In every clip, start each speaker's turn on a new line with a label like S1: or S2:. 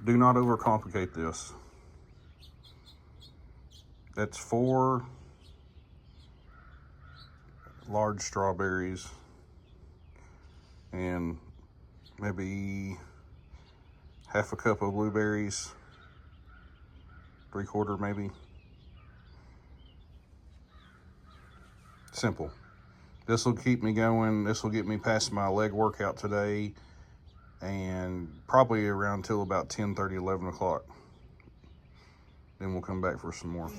S1: do not overcomplicate this. That's 4 large strawberries and maybe half a cup of blueberries, 3/4 maybe. Simple. This will keep me going. This will get me past my leg workout today, and probably around till about 10:30, 11 o'clock. Then we'll come back for some more.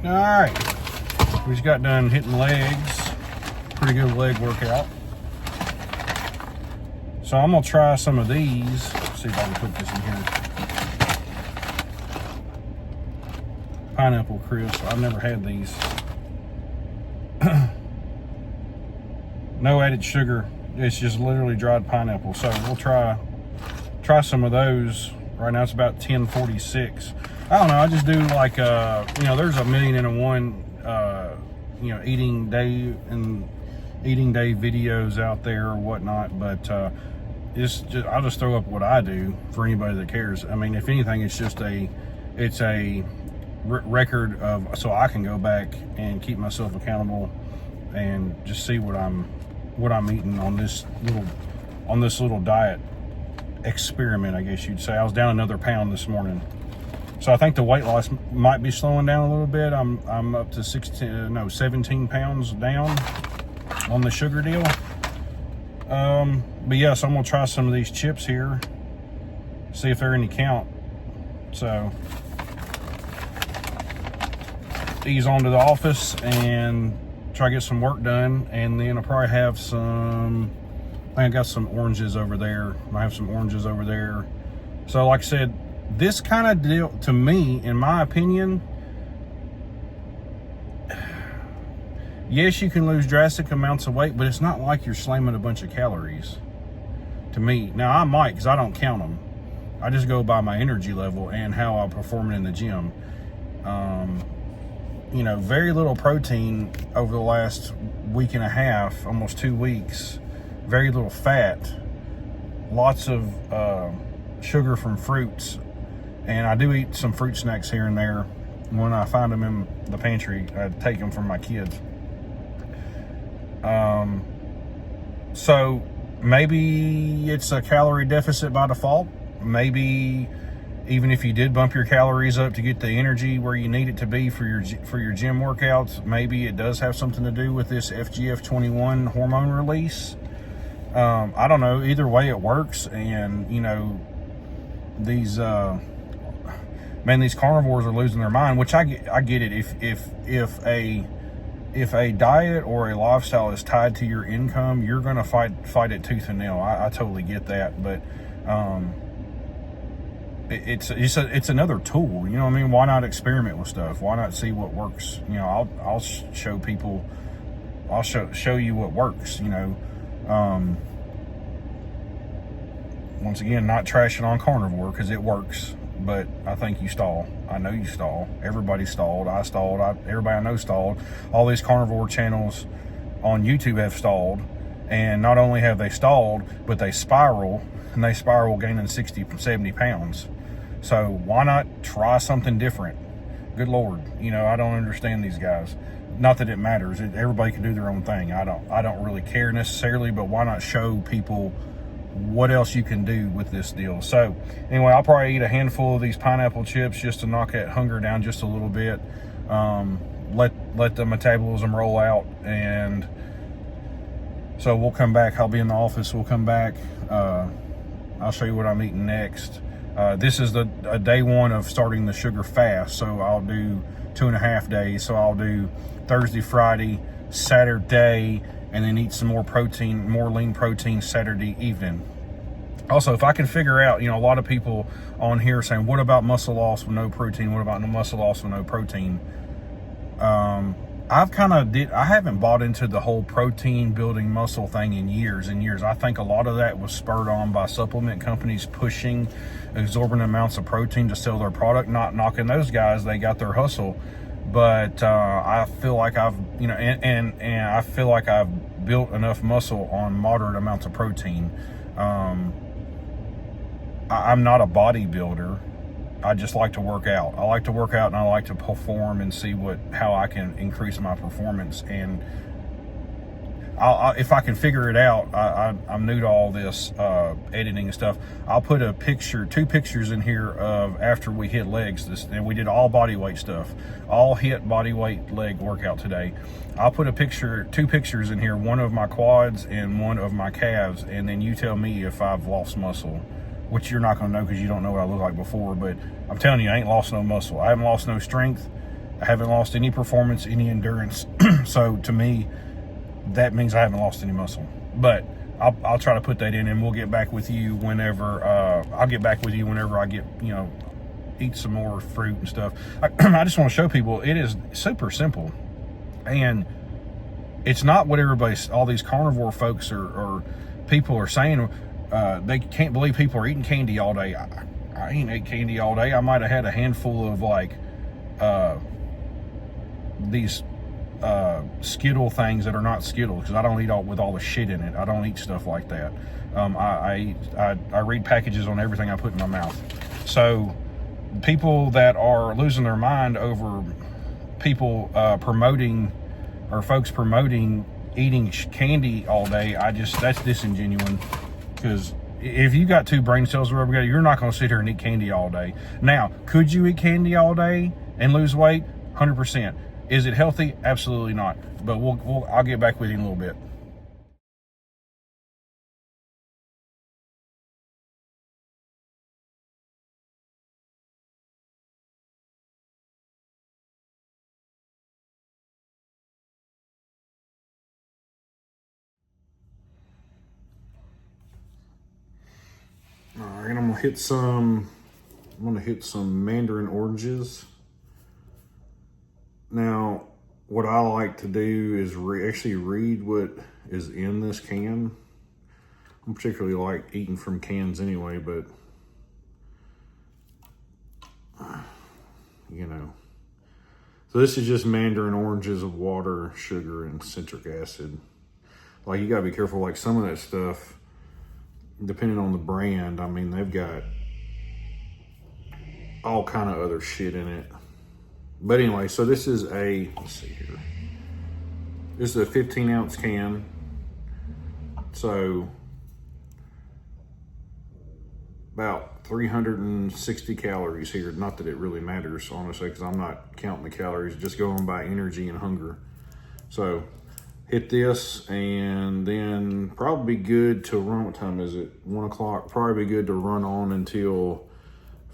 S1: All right, we just got done hitting legs. Pretty good leg workout. So I'm gonna try some of these. See if I can put this in here. Pineapple crisp. I've never had these. No added sugar. It's just literally dried pineapple. So we'll try some of those. Right now it's about 10:46. I don't know. I just do like there's 1,000,001 eating day videos out there or whatnot, but I'll just throw up what I do for anybody that cares. I mean, if anything, it's a record of, so I can go back and keep myself accountable and just see what I'm eating on this little diet experiment, I guess you'd say. I was down another pound this morning, so I think the weight loss might be slowing down a little bit. I'm up to 17 pounds down on the sugar deal. But yeah, so I'm gonna try some of these chips here, see if they're any count. So ease on to the office and try to get some work done, and then I'll probably have some, I think I got some oranges over there. I have some oranges over there. So like I said, this kind of deal, to me, in my opinion, yes, you can lose drastic amounts of weight, but it's not like you're slamming a bunch of calories, to me. Now, I might, because I don't count them. I just go by my energy level and how I'm performing in the gym. Very little protein over the last week and a half, almost 2 weeks. Very little fat. Lots of sugar from fruits. And I do eat some fruit snacks here and there. When I find them in the pantry, I take them from my kids. So maybe it's a calorie deficit by default. Maybe even if you did bump your calories up to get the energy where you need it to be for your gym workouts, maybe it does have something to do with this FGF21 hormone release. I don't know. Either way, it works. And these carnivores are losing their mind, which I get it. If a diet or a lifestyle is tied to your income, you're going to fight it tooth and nail. I totally get that, but it's another tool. You know what I mean? Why not experiment with stuff? Why not see what works? I'll show people. I'll show you what works. Once again, not trashing on carnivore, because it works. But I think you stall. I know you stall. Everybody stalled. I stalled. Everybody I know stalled. All these carnivore channels on YouTube have stalled. And not only have they stalled, but they spiral. And they spiral gaining 60, 70 pounds. So why not try something different? Good Lord. I don't understand these guys. Not that it matters. Everybody can do their own thing. I don't really care necessarily, but why not show people what else you can do with this deal? So anyway, I'll probably eat a handful of these pineapple chips just to knock that hunger down just a little bit. Let the metabolism roll out, and so we'll come back. I'll be in the office. We'll come back. I'll show you what I'm eating next. This is a day one of starting the sugar fast, so I'll do 2.5 days. So I'll do Thursday, Friday, Saturday, and then eat some more protein, more lean protein Saturday evening. Also, if I can figure out, a lot of people on here saying, what about muscle loss with no protein? What about no muscle loss with no protein? I haven't bought into the whole protein building muscle thing in years and years. I think a lot of that was spurred on by supplement companies pushing exorbitant amounts of protein to sell their product. Not knocking those guys, they got their hustle. But I feel like I've I feel like I've built enough muscle on moderate amounts of protein. I'm not a bodybuilder. I just like to work out. I like to work out and I like to perform and see how I can increase my performance. And if I can figure it out, I'm new to all this editing and stuff. I'll put two pictures in here of after we hit legs. And we did all body weight stuff, all hit body weight leg workout today. I'll put two pictures in here, one of my quads and one of my calves, and then you tell me if I've lost muscle, which you're not going to know because you don't know what I look like before. But I'm telling you, I ain't lost no muscle. I haven't lost no strength. I haven't lost any performance, any endurance. So to me, that means I haven't lost any muscle. But I'll try to put that in, and we'll get back with you whenever I get, eat some more fruit and stuff. I just want to show people it is super simple, and it's not what all these carnivore folks or people are saying. They can't believe people are eating candy all day. I ain't ate candy all day. I might have had a handful of these Skittle things that are not Skittles, because I don't eat with all the shit in it. I don't eat stuff like that. I read packages on everything I put in my mouth. So people that are losing their mind over people folks promoting eating candy all day, that's disingenuous. Because if you got two brain cells or whatever, you're not going to sit here and eat candy all day. Now, could you eat candy all day and lose weight? 100%. Is it healthy? Absolutely not. But I'll get back with you in a little bit. All right, I'm gonna hit some mandarin oranges. Now, what I like to do is actually read what is in this can. I don't particularly like eating from cans anyway, but So this is just mandarin oranges of water, sugar, and citric acid. Like, you gotta be careful. Like, some of that stuff, depending on the brand, I mean, they've got all kind of other shit in it. But anyway, so this is let's see here. This is a 15-ounce can. So about 360 calories here. Not that it really matters, honestly, because I'm not counting the calories, just going by energy and hunger. So hit this, and then probably be good to run. What time is it? 1 o'clock. Probably be good to run on until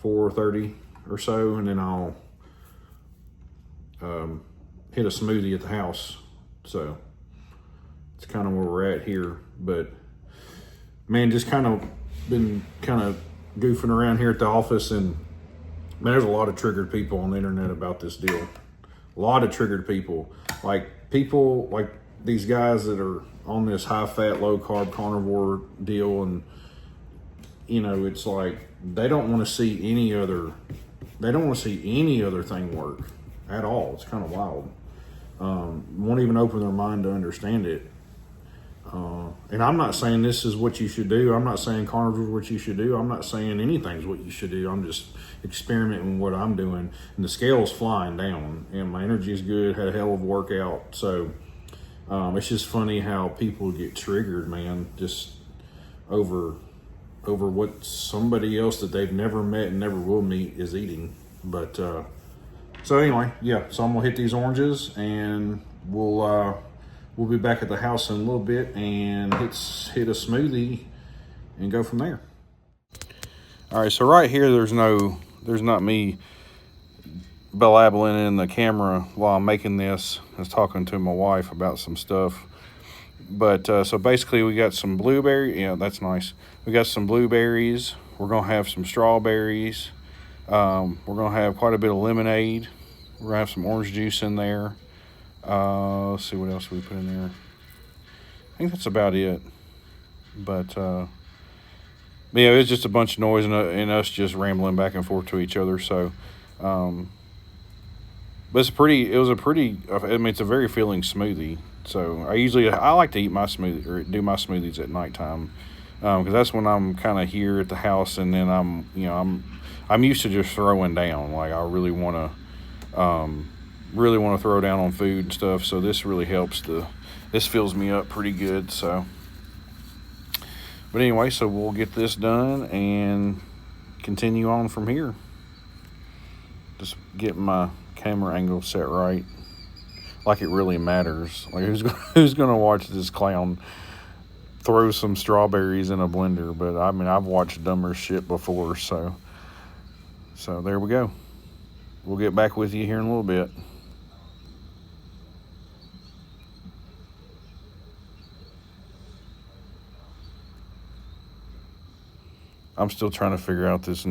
S1: 4:30 or so, and then I'll hit a smoothie at the house. So it's kind of where we're at here. But man, just been goofing around here at the office, and man, there's a lot of triggered people on the internet about this deal. A lot of triggered people, like these guys that are on this high fat, low carb carnivore deal, and it's like they don't want to see any other thing work at all. It's kind of wild. Won't even open their mind to understand it. And I'm not saying this is what you should do. I'm not saying carnivore is what you should do. I'm not saying anything's what you should do. I'm just experimenting with what I'm doing. And the scale's flying down, and my energy is good. Had a hell of a workout. So it's just funny how people get triggered, man, just over what somebody else that they've never met and never will meet is eating. But so anyway, yeah. So I'm gonna hit these oranges, and we'll be back at the house in a little bit and hit a smoothie and go from there. All right, so right here, there's not me blabbling in the camera while I'm making this. I was talking to my wife about some stuff. But so basically, we got some blueberry. Yeah, that's nice. We got some blueberries. We're gonna have some strawberries. We're gonna have quite a bit of lemonade. We're gonna have some orange juice in there. Let's see what else we put in there. I think that's about it. But yeah, it's just a bunch of noise and us just rambling back and forth to each other. So, but it's it's a very filling smoothie. So I like to eat my smoothie or do my smoothies at nighttime. because that's when I'm kind of here at the house, and then I'm used to just throwing down. Like I really want to throw down on food and stuff. So this really helps. This fills me up pretty good. So, but anyway, so we'll get this done and continue on from here. Just getting my camera angle set right, like it really matters. Like who's gonna watch this clown throw some strawberries in a blender? But I mean, I've watched dumber shit before. So there we go. We'll get back with you here in a little bit. I'm still trying to figure out this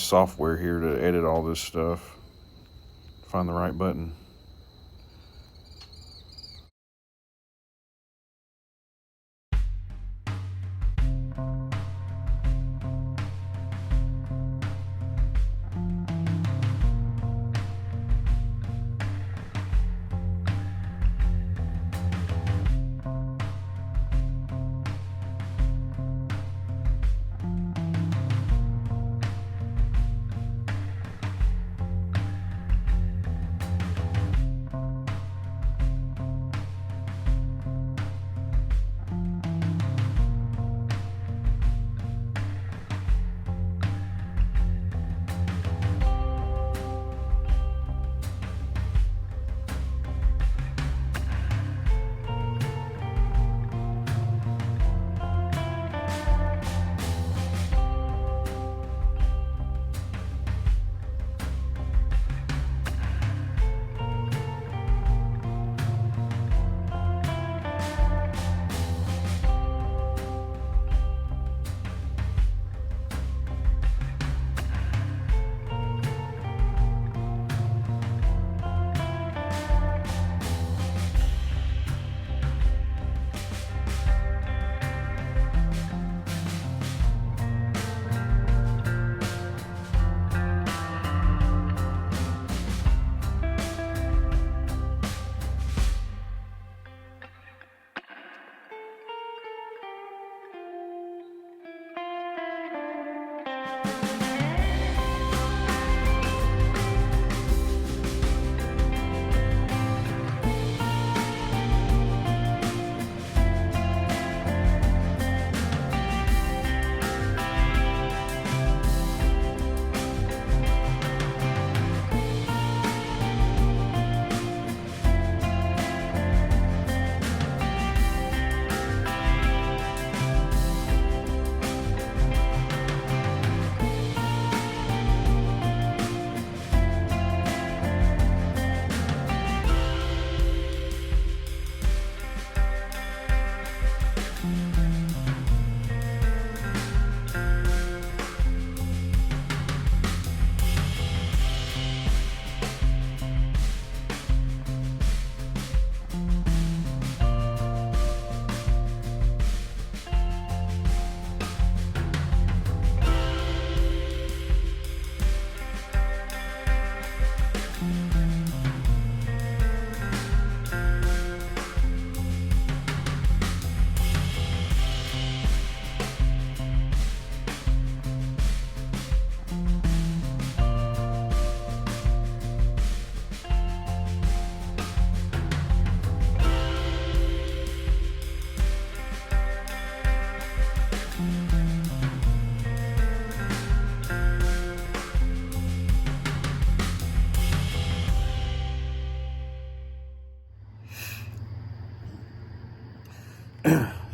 S1: software here to edit all this stuff. Find the right button.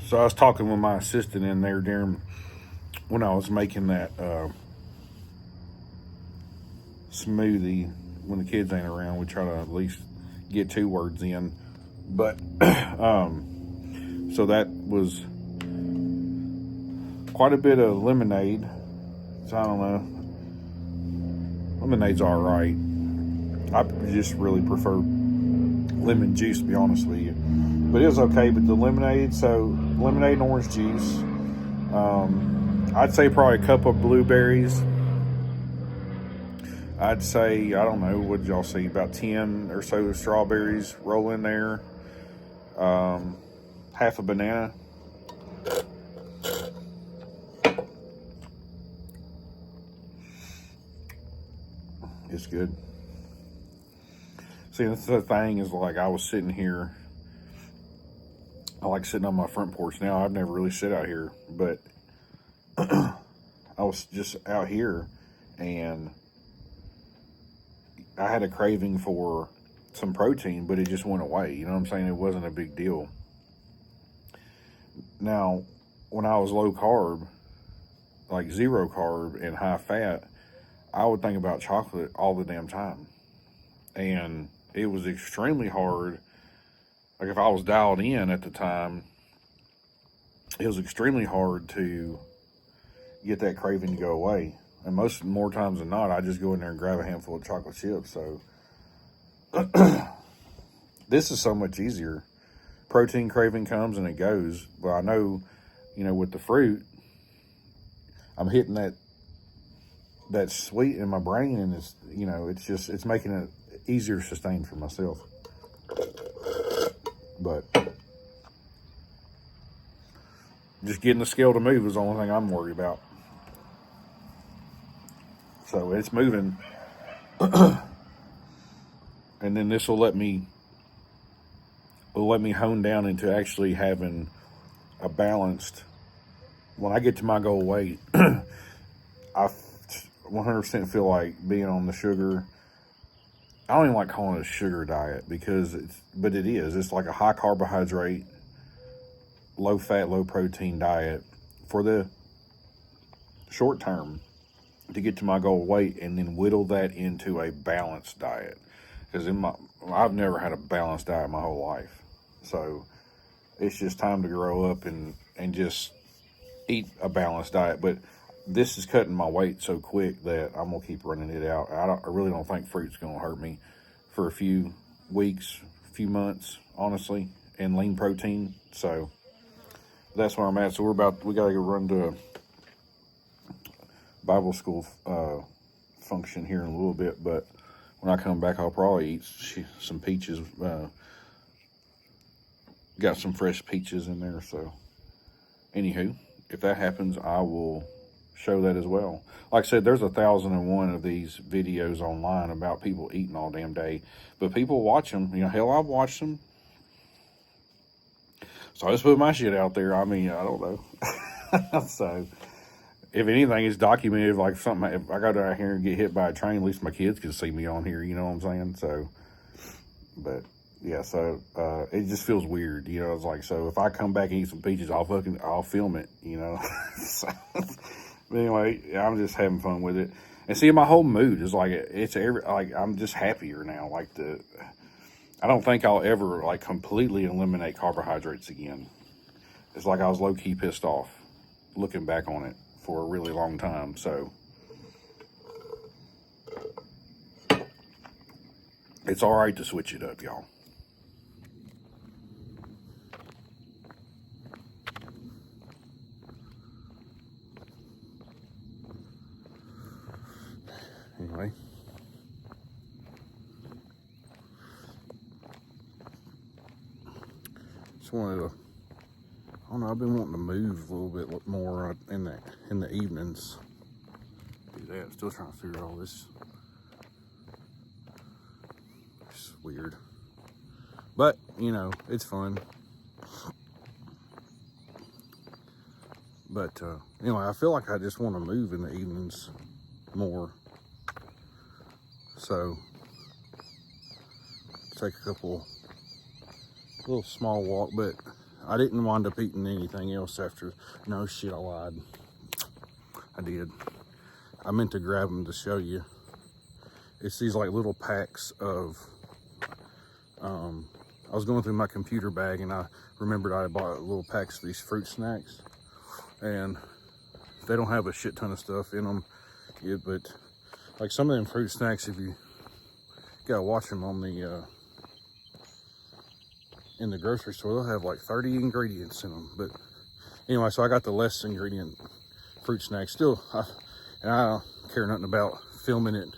S1: So I was talking with my assistant in there during when I was making that smoothie. When the kids ain't around, we try to at least get 2 words in. But so that was quite a bit of lemonade. So I don't know. Lemonade's all right. I just really prefer lemon juice, to be honest with you. But it was okay. But the lemonade, so lemonade and orange juice. I'd say probably a cup of blueberries. I'd say, I don't know, what did y'all see? About 10 or so strawberries roll in there. Half a banana. It's good. See, that's the thing is, like, I was sitting here. I like sitting on my front porch now. I've never really sit out here, but I was just out here and I had a craving for some protein, but it just went away. You know what I'm saying? It wasn't a big deal. Now, when I was low carb, like zero carb and high fat, I would think about chocolate all the damn time. And it was extremely hard. Like, if I was dialed in at the time, it was extremely hard to get that craving to go away. And more times than not, I just go in there and grab a handful of chocolate chips. So this is so much easier. Protein craving comes and it goes. But I know, with the fruit, I'm hitting that sweet in my brain, and it's making it easier to sustain for myself. But just getting the scale to move is the only thing I'm worried about. So it's moving. And then this will let me hone down into actually having a balanced, when I get to my goal weight, I 100% feel like being on the sugar. I don't even like calling it a sugar diet but it is. It's like a high carbohydrate, low fat, low protein diet for the short term to get to my goal weight, and then whittle that into a balanced diet. Because I've never had a balanced diet my whole life. So it's just time to grow up and just eat a balanced diet. But this is cutting my weight so quick that I'm going to keep running it out. I really don't think fruit's going to hurt me for a few weeks, few months, honestly, and lean protein. So that's where I'm at. So we got to go run to a Bible school function here in a little bit. But when I come back, I'll probably eat some peaches. Got some fresh peaches in there. So anywho, if that happens, I will show that as well. Like I said, there's 1,001 of these videos online about people eating all damn day, but people watch them. Hell, I've watched them. So I just put my shit out there. I mean, I don't know. So if anything, it's documented. Like something, if I go down here and get hit by a train, at least my kids can see me on here. You know what I'm saying? So, but yeah, so it just feels weird. It's like, so if I come back and eat some peaches, I'll film it. So. But anyway, I'm just having fun with it. And see, my whole mood is like, I'm just happier now. I don't think I'll ever completely eliminate carbohydrates again. It's like I was low key pissed off looking back on it for a really long time. So it's all right to switch it up, y'all. Anyway, just wanted to, I don't know, I've been wanting to move a little bit more in the evenings. Do that. Still trying to figure all this. It's weird, but it's fun. But anyway, I feel like I just want to move in the evenings more. So take a little small walk, but I didn't wind up eating anything else after. No shit, I lied. I did. I meant to grab them to show you. It's these little packs of, I was going through my computer bag and I remembered I bought little packs of these fruit snacks, and they don't have a shit ton of stuff in them yet, but some of them fruit snacks, if you gotta watch them on in the grocery store, they'll have 30 ingredients in them. But anyway, so I got the less ingredient fruit snacks. Still, and I don't care nothing about filming it.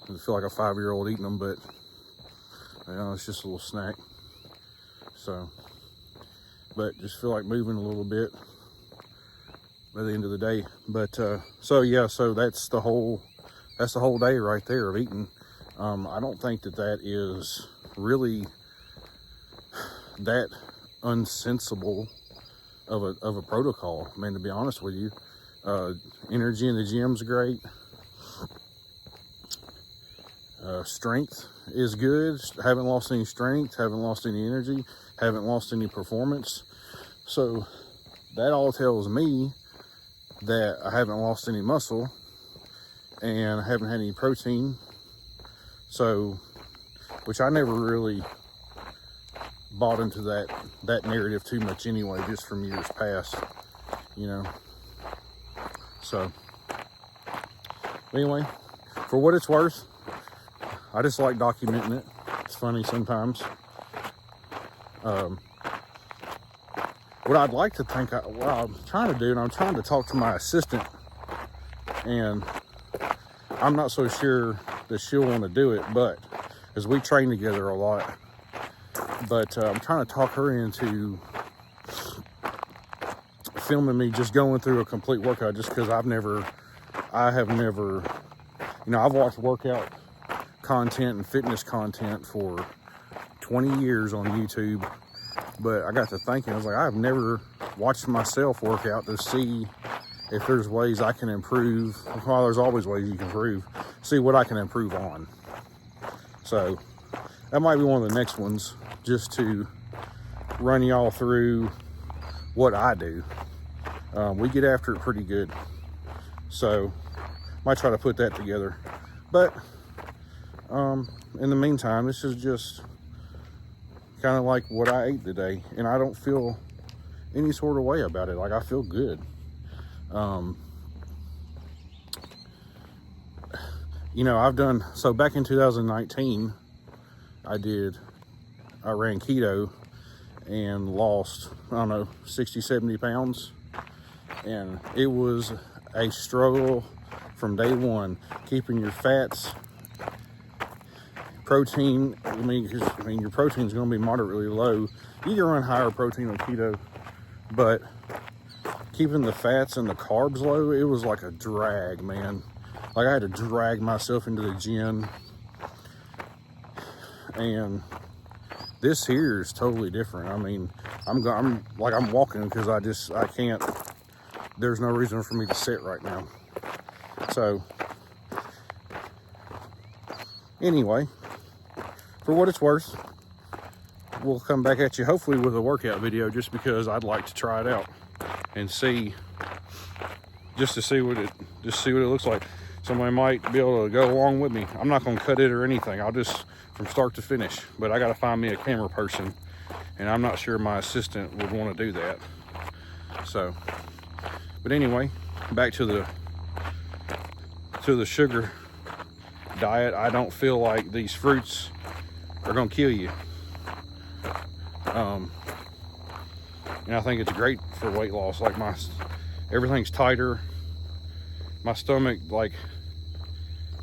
S1: I feel like a 5-year-old eating them, but it's just a little snack. So, but just feel like moving a little bit by the end of the day. But so yeah, so that's That's the whole day right there of eating. I don't think that is really that unsensible of a protocol. I mean, to be honest with you, energy in the gym's great. Strength is good. Haven't lost any strength, haven't lost any energy, haven't lost any performance. So that all tells me that I haven't lost any muscle and I haven't had any protein. So, which I never really bought into that narrative too much anyway, just from years past, you know. So anyway, for what it's worth, I just like documenting it. It's funny sometimes. What I'd like to think, what I'm trying to do, and I'm trying to talk to my assistant, and I'm not so sure that she'll want to do it, but as we train together a lot, but I'm trying to talk her into filming me just going through a complete workout, just because I have never, you know, I've watched workout content and fitness content for 20 years on YouTube, but I got to thinking, I was like, I've never watched myself work out to see if there's ways I can improve. Well, there's always ways you can improve. See what I can improve on. So that might be one of the next ones, just to run y'all through what I do. We get after it pretty good, so might try to put that together. But in the meantime, this is just kind of like what I ate today, and I don't feel any sort of way about it. Like, I feel good. You know, I've done, so back in 2019, I ran keto and lost, I don't know, 60, 70 pounds. And it was a struggle from day one, keeping your fats, protein. I mean, your protein is going to be moderately low. You can run higher protein on keto, but keeping the fats and the carbs low, it was like a drag, man. Like, I had to drag myself into the gym. And this here is totally different. I mean, I'm walking because I can't, there's no reason for me to sit right now. So anyway, for what it's worth, we'll come back at you hopefully with a workout video, just because I'd like to try it out and see, just to see what it looks like. Somebody might be able to go along with me. I'm not going to cut it or anything. I'll just from start to finish. But I got to find me a camera person, and I'm not sure my assistant would want to do that. So, but anyway, back to the sugar diet. I don't feel like these fruits are going to kill you. And I think it's great for weight loss. Like, everything's tighter. My stomach, like,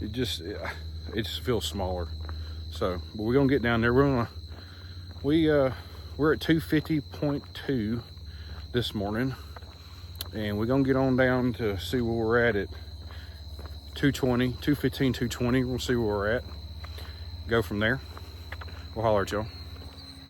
S1: it just feels smaller. So, but we're gonna get down there. We're at 250.2 this morning, and we're gonna get on down to see where we're at 215, 220. We'll see where we're at. Go from there. We'll holler at y'all.